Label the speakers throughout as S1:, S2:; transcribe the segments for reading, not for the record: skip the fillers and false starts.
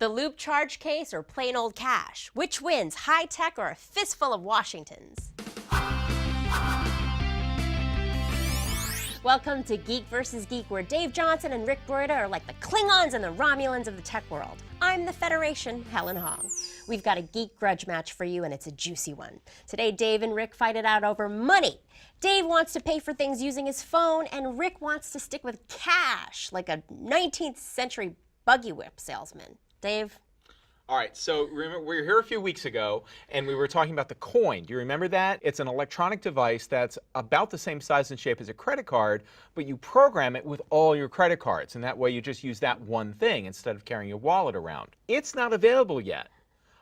S1: The loop charge case or plain old cash? Which wins, high tech or a fistful of Washingtons? Welcome to Geek vs. Geek, where Dave Johnson and Rick Broida are like the Klingons and the Romulans of the tech world. I'm the Federation, Helen Hong. We've got a geek grudge match for you, and it's a juicy one. Today, Dave and Rick fight it out over money. Dave wants to pay for things using his phone, and Rick wants to stick with cash, like a 19th century buggy whip salesman. Dave?
S2: All right, so remember, we were here a few weeks ago, and we were talking about the coin. Do you remember that? It's an electronic device that's about the same size and shape as a credit card, but you program it with all your credit cards, and that way you just use that one thing instead of carrying your wallet around. It's not available yet,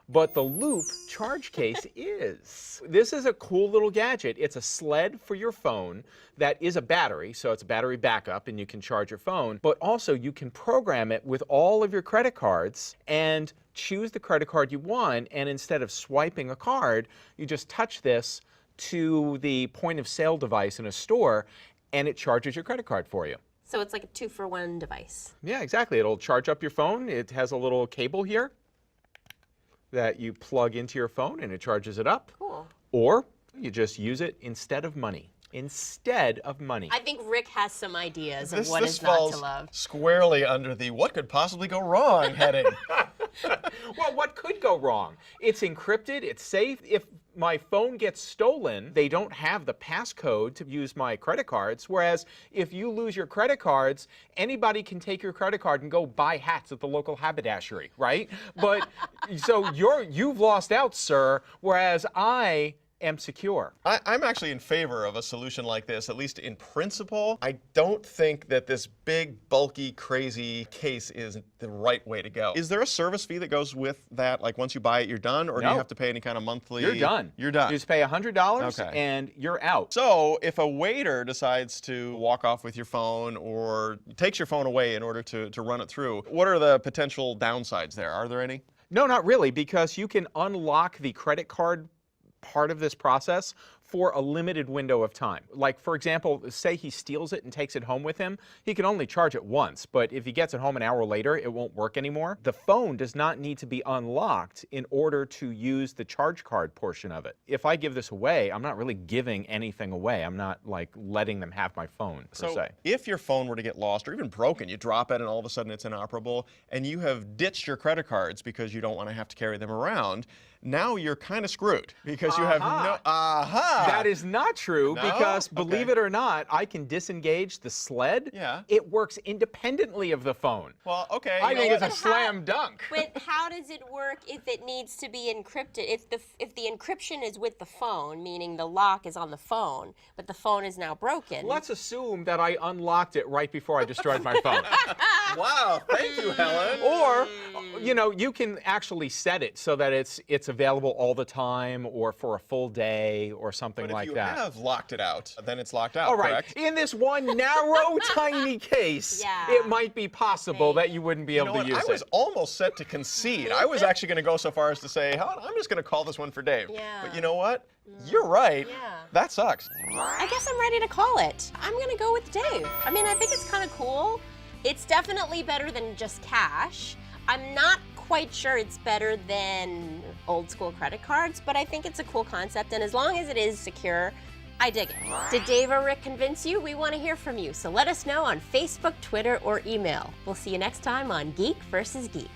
S2: but the Loop charge case is. This is a cool little gadget. It's a sled for your phone that is a battery, so it's a battery backup and you can charge your phone, but also you can program it with all of your credit cards and choose the credit card you want, and instead of swiping a card, you just touch this to the point of sale device in a store and it charges your credit card for you.
S1: So it's like a 2-for-1 device.
S2: Yeah, exactly. It'll charge up your phone. It has a little cable here that you plug into your phone and it charges it up.
S1: Cool.
S2: Or you just use it instead of money. Instead of money.
S1: I think Rick has some ideas of what is not to love.
S3: Squarely under the what could possibly go wrong heading.
S2: Well, what could go wrong? It's encrypted, it's safe. If my phone gets stolen, they don't have the passcode to use my credit cards, whereas if you lose your credit cards, anybody can take your credit card and go buy hats at the local haberdashery, right? But so you've lost out, sir, whereas I am secure.
S3: I'm actually in favor of a solution like this, at least in principle. I don't think that this big, bulky, crazy case is the right way to go. Is there a service fee that goes with that? Like once you buy it, you're done? Or do you have to pay any kind of monthly?
S2: You're done.
S3: You're done.
S2: You just pay $100 and you're out.
S3: So if a waiter decides to walk off with your phone or takes your phone away in order to run it through, what are the potential downsides there? Are there any?
S2: No, not really, because you can unlock the credit card part of this process for a limited window of time. Like, for example, say he steals it and takes it home with him, he can only charge it once, but if he gets it home an hour later, it won't work anymore. The phone does not need to be unlocked in order to use the charge card portion of it. If I give this away, I'm not really giving anything away. I'm not like letting them have my phone, per se.
S3: If your phone were to get lost or even broken, you drop it and all of a sudden it's inoperable, and you have ditched your credit cards because you don't want to have to carry them around, now you're kind of screwed because you have no...
S2: That is not true because, believe it or not, I can disengage the sled.
S3: Yeah.
S2: It works independently of the phone.
S3: Well, okay.
S2: I think it's a slam dunk.
S1: But how does it work if it needs to be encrypted? If the encryption is with the phone, meaning the lock is on the phone, but the phone is now broken.
S2: Let's assume that I unlocked it right before I destroyed my phone.
S3: Wow, thank you, Helen.
S2: Or, you know, you can actually set it so that it's available all the time or for a full day or something like that.
S3: But if you have locked it out, then it's locked out,
S2: all right.
S3: correct?
S2: In this one narrow, tiny case, it might be possible that you wouldn't be able to use it.
S3: I was almost set to concede. I was actually going to go so far as to say, Helen, I'm just going to call this one for Dave.
S1: Yeah.
S3: But you know what? You're right.
S1: Yeah.
S3: That sucks.
S1: I guess I'm ready to call it. I'm going to go with Dave. I mean, I think it's kind of cool. It's definitely better than just cash. I'm not quite sure it's better than old school credit cards, but I think it's a cool concept, and as long as it is secure, I dig it. Did Dave or Rick convince you? We want to hear from you, so let us know on Facebook, Twitter, or email. We'll see you next time on Geek vs. Geek.